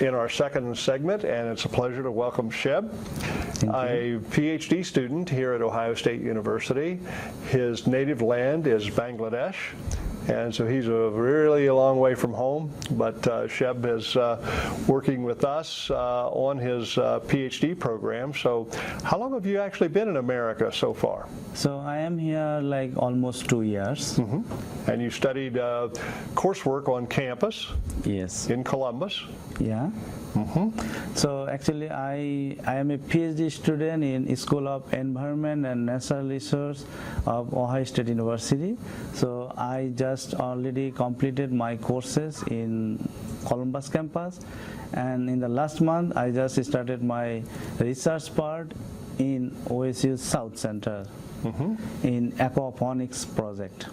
in our second segment, and it's a pleasure to welcome Shib, a PhD student here at Ohio State University. His native land is Bangladesh, and so he's really a long way from home, but Shib is working with us on his PhD program. So how long have you actually been in America so far? So I am here like almost 2 years. And you studied coursework on campus? Yes. In Columbus? Yeah. So actually I am a PhD student in School of Environment and Natural Resource of Ohio State University. So I just already completed my courses in Columbus campus, and in the last month I just started my research part in OSU's South Center in aquaponics project.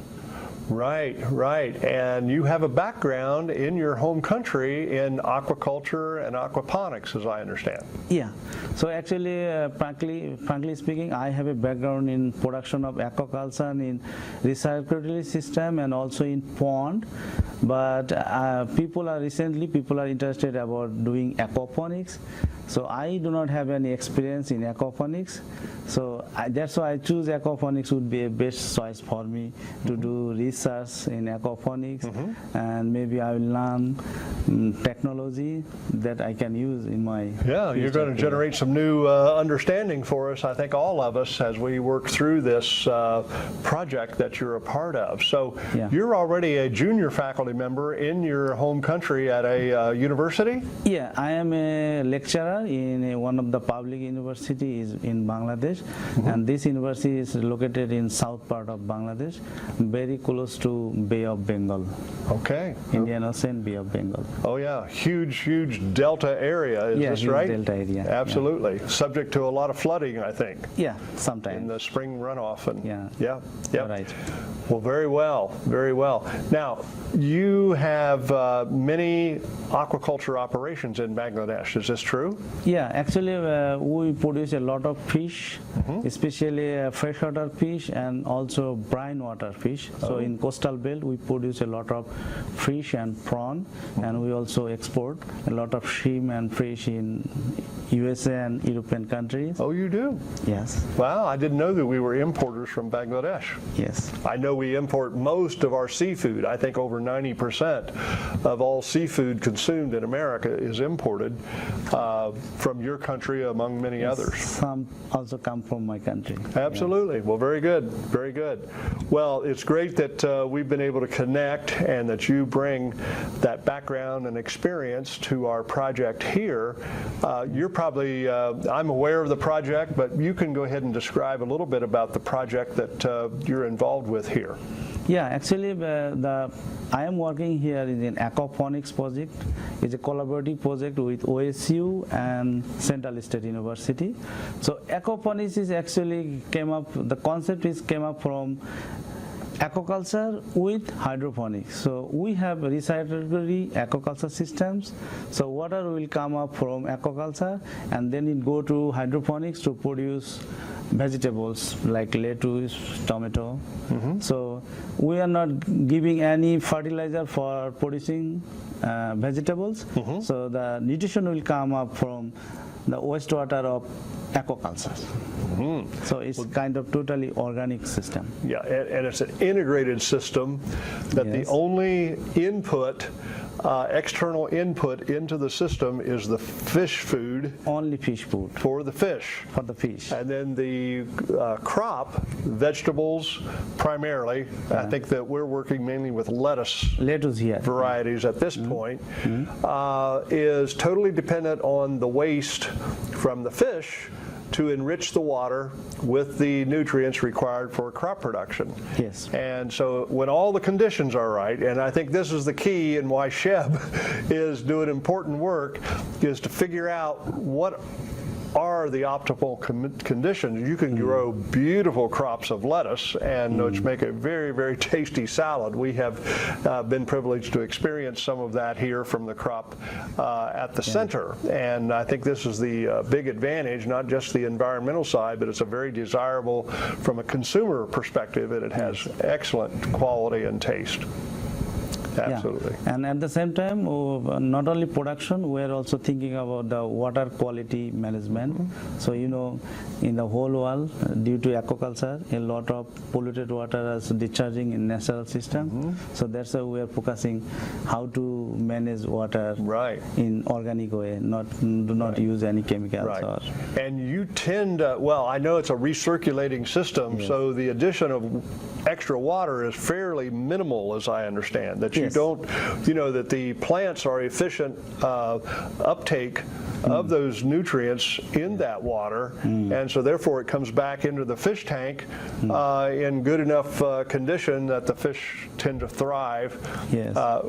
Right, right. And you have a background in your home country in aquaculture and aquaponics, as I understand. Yeah. So actually, frankly speaking, I have a background in production of aquaculture and in recirculatory system and also in pond. But people are interested about doing aquaponics. So I do not have any experience in aquaponics. So that's why I choose aquaponics would be a best choice for me to do research in aquaponics, and maybe I will learn technology that I can use in my you're going to generate some new understanding for us, I think all of us, as we work through this project that you're a part of. So you're already a junior faculty member in your home country at a university? Yeah, I am a lecturer in one of the public universities in Bangladesh, and this university is located in south part of Bangladesh, very close to Bay of Bengal. Okay. Indian Ocean, Bay of Bengal. Oh yeah, huge delta area, is this right? Yeah, delta area. Absolutely. Yeah. Subject to a lot of flooding, I think. Yeah, sometimes. In the spring runoff. And yeah. Right. Well, very well, very well. Now, you have many aquaculture operations in Bangladesh, is this true? Yeah, actually we produce a lot of fish, especially freshwater fish and also brine water fish. So in coastal belt we produce a lot of fish and prawn, and we also export a lot of shrimp and fish in USA and European countries. Oh, you do? Yes. Wow, I didn't know that we were importers from Bangladesh. Yes. I know we import most of our seafood. I think over 90% of all seafood consumed in America is imported from your country, among many others. Some also come from my country. Absolutely. Well, very good. Very good. Well, it's great that we've been able to connect and that you bring that background and experience to our project here. You're probably, I'm aware of the project, but you can go ahead and describe a little bit about the project that you're involved with here. Yeah, actually I am working here in an aquaponics project. It's a collaborative project with OSU and Central State University. So aquaponics is actually the concept came up from aquaculture with hydroponics. So we have recirculatory aquaculture systems. So water will come up from aquaculture and then it go to hydroponics to produce vegetables like lettuce, tomato. So we are not giving any fertilizer for producing vegetables. So the nutrition will come up from the wastewater of aquaculture. So it's kind of totally organic system. Yeah, and it's an integrated system that the only input, external input into the system is the fish food. Only fish food. For the fish. For the fish. And then the crop, vegetables primarily. I think that we're working mainly with lettuce varieties at this point, is totally dependent on the waste from the fish to enrich the water with the nutrients required for crop production. Yes. And so when all the conditions are right, and I think this is the key and why Shib is doing important work, is to figure out what are the optimal conditions. You can grow beautiful crops of lettuce and which make a very tasty salad. We have been privileged to experience some of that here from the crop at the center, and I think this is the big advantage, not just the environmental side, but it's a very desirable from a consumer perspective, and it has excellent quality and taste. absolutely. Yeah. And at the same time, not only production, we are also thinking about the water quality management. So, you know, in the whole world, due to aquaculture, a lot of polluted water is discharging in natural system. So that's why we are focusing how to manage water in organic way, do not use any chemicals. Right. Or, and you tend to, well, I know it's a recirculating system, so the addition of extra water is fairly minimal, as I understand, that you don't, you know, that the plants are efficient uptake of those nutrients in that water, and so therefore it comes back into the fish tank in good enough condition that the fish tend to thrive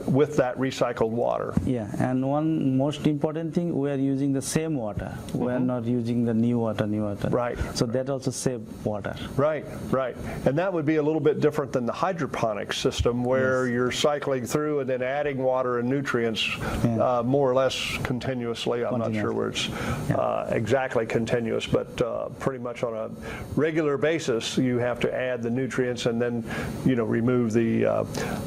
with that recycled water. Yeah, and one most important thing, we are using the same water. We are not using the new water. Right. So that also save water. Right. And that would be a little bit different than the hydroponics system where you're cycling through and then adding water and nutrients more or less continuously. I'm not sure where it's exactly continuous, but pretty much on a regular basis you have to add the nutrients and then, you know, remove the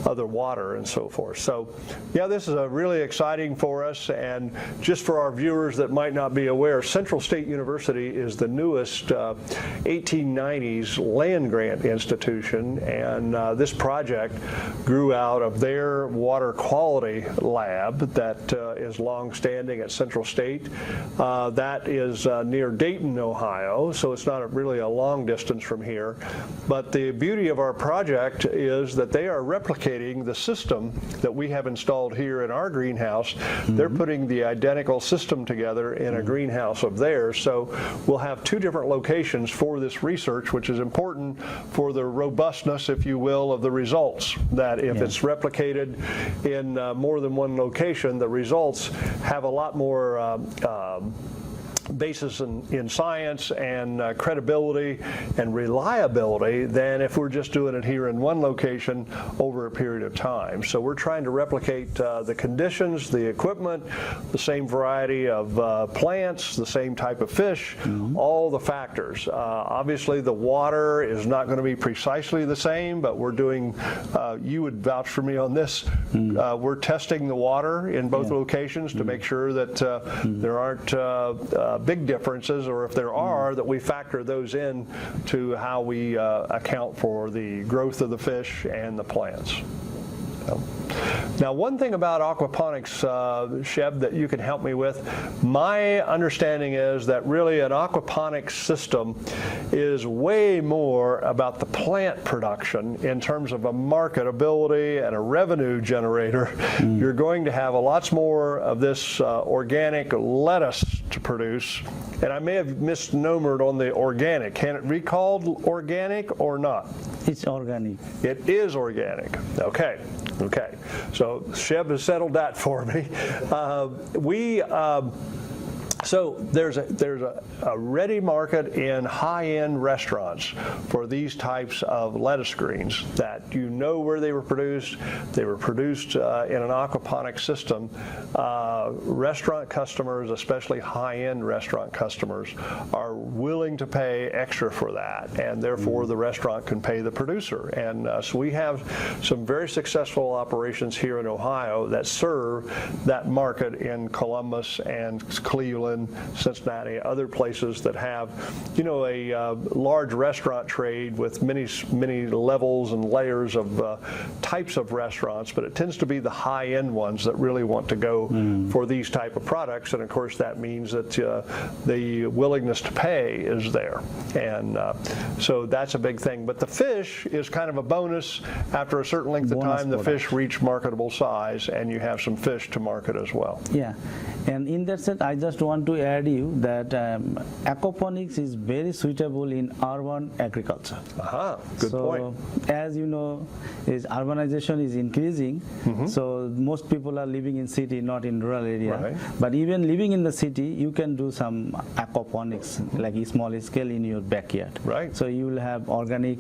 other water and so forth. So yeah, this is really exciting for us. And just for our viewers that might not be aware, Central State University is the newest 1890s land grant institution, and this project grew out of their water quality lab that is long-standing at Central State. That is near Dayton, Ohio, so it's not really a long distance from here. But the beauty of our project is that they are replicating the system that we have installed here in our greenhouse. They're putting the identical system together in a greenhouse of theirs. So we'll have two different locations for this research, which is important for the robustness, if you will, of the results. That if it's replicated in more than one location, the results have a lot more basis in science and credibility and reliability than if we're just doing it here in one location over a period of time. So we're trying to replicate the conditions, the equipment, the same variety of plants, the same type of fish, all the factors. Obviously the water is not going to be precisely the same, but we're doing, you would vouch for me on this, we're testing the water in both locations to make sure that there aren't big differences, or if there are, that we factor those in to how we account for the growth of the fish and the plants. Now, one thing about aquaponics, Shib, that you can help me with, my understanding is that really an aquaponics system is way more about the plant production in terms of a marketability and a revenue generator. You're going to have lots more of this organic lettuce to produce, and I may have misnomered on the organic. Can it be called organic or not? It's organic. It is organic. Okay. So Shib has settled that for me. So there's a ready market in high-end restaurants for these types of lettuce greens that you know where they were produced. They were produced in an aquaponic system. Restaurant customers, especially high-end restaurant customers, are willing to pay extra for that, and therefore the restaurant can pay the producer. And so we have some very successful operations here in Ohio that serve that market in Columbus and Cleveland, Cincinnati, other places that have, you know, a large restaurant trade with many levels and layers of types of restaurants, but it tends to be the high-end ones that really want to go for these type of products, and of course that means that the willingness to pay is there, and so that's a big thing. But the fish is kind of a bonus. After a certain length of time, the fish reach marketable size, and you have some fish to market as well. Yeah, and in that sense, I just want to add you that aquaponics is very suitable in urban agriculture. Good point. As you know, urbanization is increasing, so most people are living in city, not in rural area. Right. But even living in the city, you can do some aquaponics, like a small scale in your backyard. Right. So you will have organic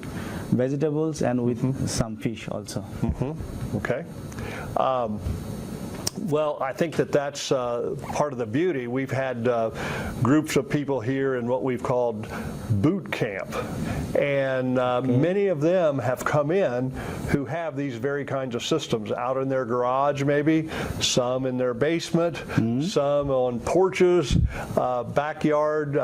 vegetables and with some fish also. Okay. Well, I think that that's part of the beauty. We've had groups of people here in what we've called boot camp, and many of them have come in who have these very kinds of systems out in their garage, maybe some in their basement, some on porches, backyard.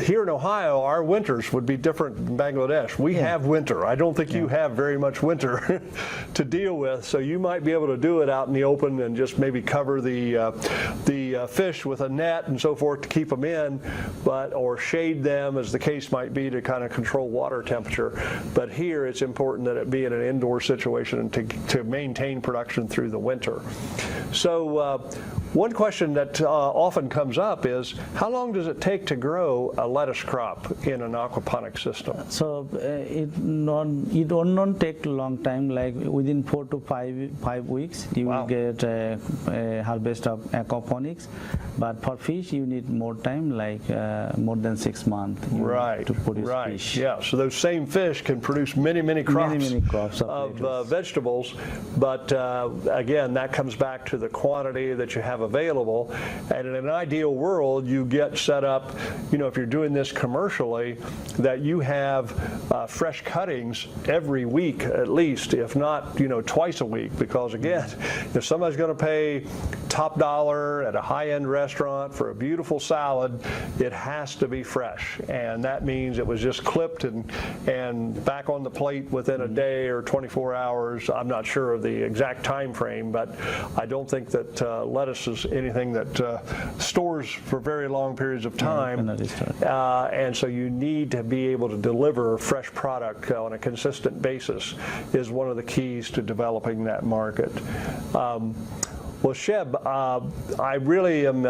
Here in Ohio, our winters would be different than Bangladesh. We have winter. I don't think you have very much winter to deal with, so you might be able to do it out in the open and just maybe cover the fish with a net and so forth to keep them in, or shade them, as the case might be, to kind of control water temperature. But here it's important that it be in an indoor situation and to maintain production through the winter. So one question that often comes up is, how long does it take to grow a lettuce crop in an aquaponic system? So it will not take a long time, like within 4 to 5 weeks you will get a harvest of aquaponics. But for fish you need more time, like more than 6 months to produce fish. Yeah, so those same fish can produce many crops, of vegetables, but again, that comes back to the quantity that you have available. And in an ideal world, you get set up, if you're doing this commercially, that you have fresh cuttings every week at least, if not twice a week, because again, if somebody's going to pay top dollar at a high-end restaurant for a beautiful salad, it has to be fresh, and that means it was just clipped and back on the plate within a day or 24 hours. I'm not sure of the exact time frame, but I don't think that lettuce is anything that stores for very long periods of time, and so you need to be able to deliver fresh product on a consistent basis is one of the keys to developing that market. Well, Shib, I really am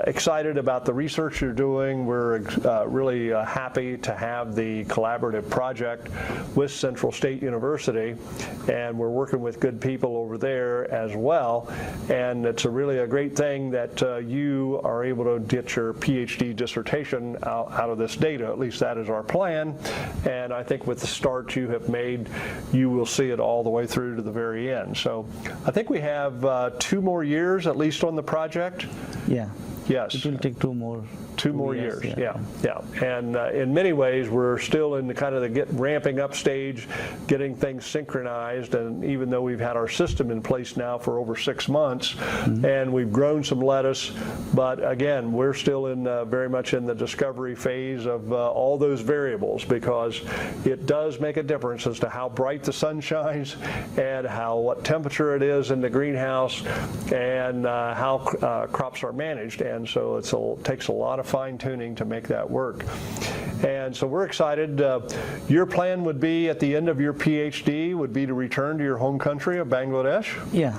excited about the research you're doing. We're really happy to have the collaborative project with Central State University, and we're working with good people over there as well. And it's really a great thing that you are able to get your PhD dissertation out of this data. At least that is our plan. And I think with the start you have made, you will see it all the way through to the very end. So I think we have 2 more years at least on the project. Yeah. Yes. It will take 2 more. 2 more years. Yeah. And in many ways, we're still in the kind of the ramping up stage, getting things synchronized. And even though we've had our system in place now for over 6 months, and we've grown some lettuce, but again, we're still in very much in the discovery phase of all those variables, because it does make a difference as to how bright the sun shines and what temperature it is in the greenhouse, and how crops are managed. And so it takes a lot of fine-tuning to make that work. And so we're excited. Your plan would be, at the end of your PhD, would be to return to your home country of Bangladesh. Yeah.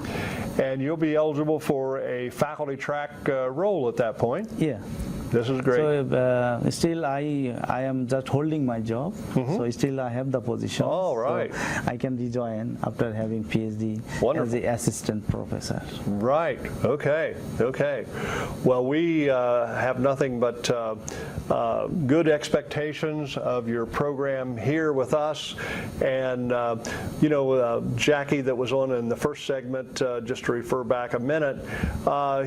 And you'll be eligible for a faculty track role at that point. Yeah. This is great. So still I am just holding my job, so still I have the position. Oh, right. So I can rejoin after having PhD as the assistant professor. Right. Okay. Well, we have nothing but good expectations of your program here with us. And Jackie, that was on in the first segment, just to refer back a minute,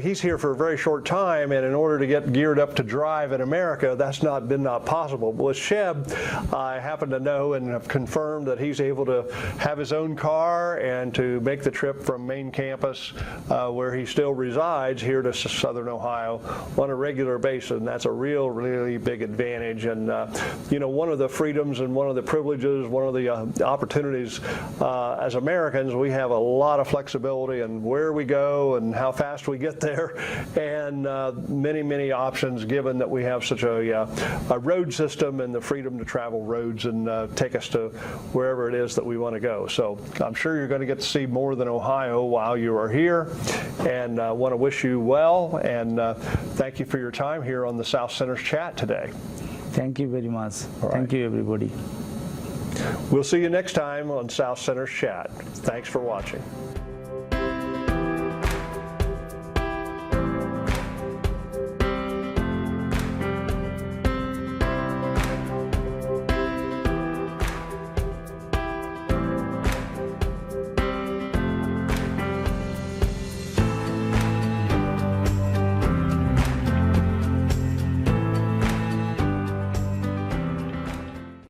he's here for a very short time, and in order to get geared up to drive in America, that's not possible. But with Shib, I happen to know and have confirmed that he's able to have his own car and to make the trip from main campus, where he still resides, here to Southern Ohio on a regular basis, and that's a really big advantage. And one of the freedoms and one of the privileges, one of the opportunities as Americans, we have a lot of flexibility in where we go and how fast we get there, and many options, given that we have such a road system and the freedom to travel roads and take us to wherever it is that we want to go. So I'm sure you're going to get to see more than Ohio while you are here, and want to wish you well, and thank you for your time here on the South Centers Chat today. Thank you very much. Thank you, everybody. We'll see you next time on South Centers Chat. Thanks for watching.